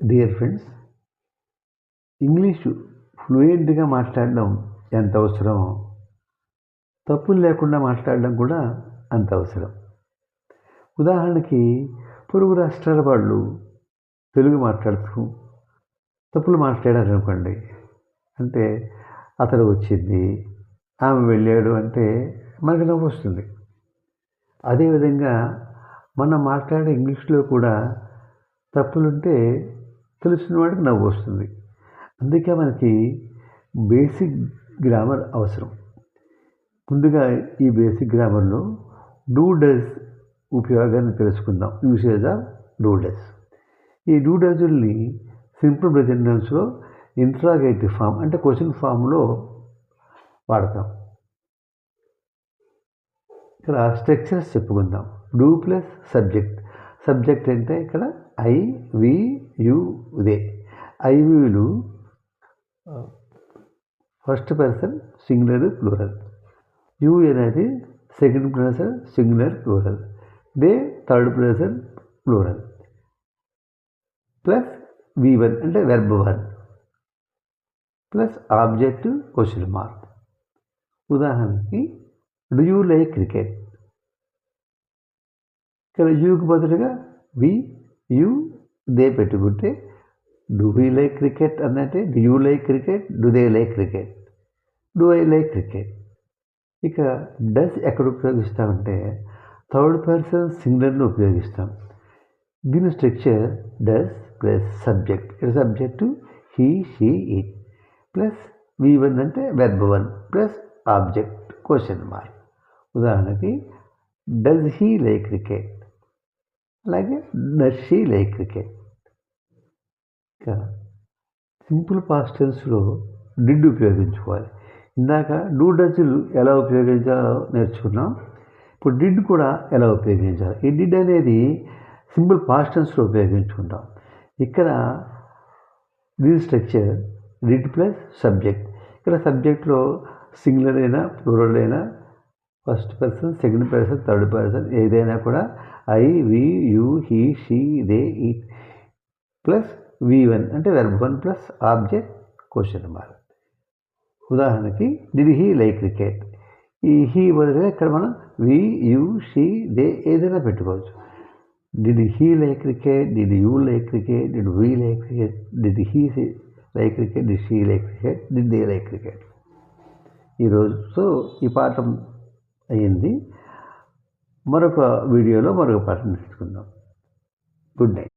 Dear friends, English ఫ్లూయెంట్గా మాట్లాడడం ఎంత అవసరమో తప్పులు లేకుండా మాట్లాడడం కూడా అంత అవసరం. ఉదాహరణకి పొరుగు రాష్ట్రాల వాళ్ళు తెలుగు మాట్లాడుతూ తప్పులు మాట్లాడారనుకోండి, అంటే అతడు వచ్చింది, ఆమె వెళ్ళాడు అంటే మనకు నవ్వు వస్తుంది. అదేవిధంగా మనం మాట్లాడే ఇంగ్లీష్లో కూడా తప్పులుంటే తెలిసిన వాడికి నవ్వు వస్తుంది. అందుకే మనకి బేసిక్ గ్రామర్ అవసరం. ముందుగా ఈ బేసిక్ గ్రామర్లో డూ డస్ ఉపయోగాన్ని తెలుసుకుందాం. Usage of do does. ఈ డూ డస్ని సింపుల్ ప్రెజెంట్ టెన్స్లో ఇంట్రాగేటివ్ ఫామ్ అంటే క్వశ్చన్ ఫామ్లో వాడతాం. ఇక్కడ స్ట్రక్చర్స్ చెప్పుకుందాం. Do plus subject. సబ్జెక్ట్ అంటే ఇక్కడ I, we, you, they. I, విలు first person singular plural. You అనేది second person singular plural. They third person plural. Plus V1 అంటే verb 1 plus object question mark. ఉదాహరణకి డూ యూ లైక్ క్రికెట్. ఇక్కడ యూకి బదులుగా we, you, they పెట్టుకుంటే do we like cricket అన్నట్టే. Do you like cricket, do they like cricket, do I like cricket. ఇక does ఎక్కడ ఉపయోగిస్తామంటే థర్డ్ పర్సన్ సింగులర్లో ఉపయోగిస్తాం. దీని స్ట్రక్చర్ డస్ ప్లస్ సబ్జెక్ట్. ఇక్కడ subject he, she, it plus V1 అంటే verb 1 plus object question mark. ఉదాహరణకి డస్ హీ లైక్ క్రికెట్, అలాగే డస్ షీ లైక్ క్రికెట్. ఇంకా సింపుల్ పాస్ట్ టెన్స్లో డిడ్ ఉపయోగించుకోవాలి. ఇందాక డూ డస్లు ఎలా ఉపయోగించాలో నేర్చుకున్నాం. ఇప్పుడు డిడ్ కూడా ఎలా ఉపయోగించాలి. ఈ డిడ్ అనేది సింపుల్ పాస్ట్ టెన్స్లో ఉపయోగించుకుంటాం. ఇక్కడ దీని స్ట్రక్చర్ డిడ్ ప్లస్ సబ్జెక్ట్. ఇక్కడ సబ్జెక్ట్లో సింగులర్ అయినా ప్లూరల్ అయినా first person second person third person ఏదైనా కూడా I, we, you, he, she, they, it plus V1 అంటే verb 1 plus object question mark. ఉదాహరణకి డిడ్ హీ లైక్ క్రికెట్. ఈ హీ బదులుగా ఇక్కడ మనం వి, యు, షీ, దే ఏదైనా పెట్టుకోవచ్చు. Did he like cricket, did you like cricket, did we like cricket, did he like cricket, did she like cricket, did they like cricket. ఈరోజుతో ఈ పాఠం అయ్యింది. మరొక వీడియోలో మరొక పాఠం నేర్చుకుందాం. Good night.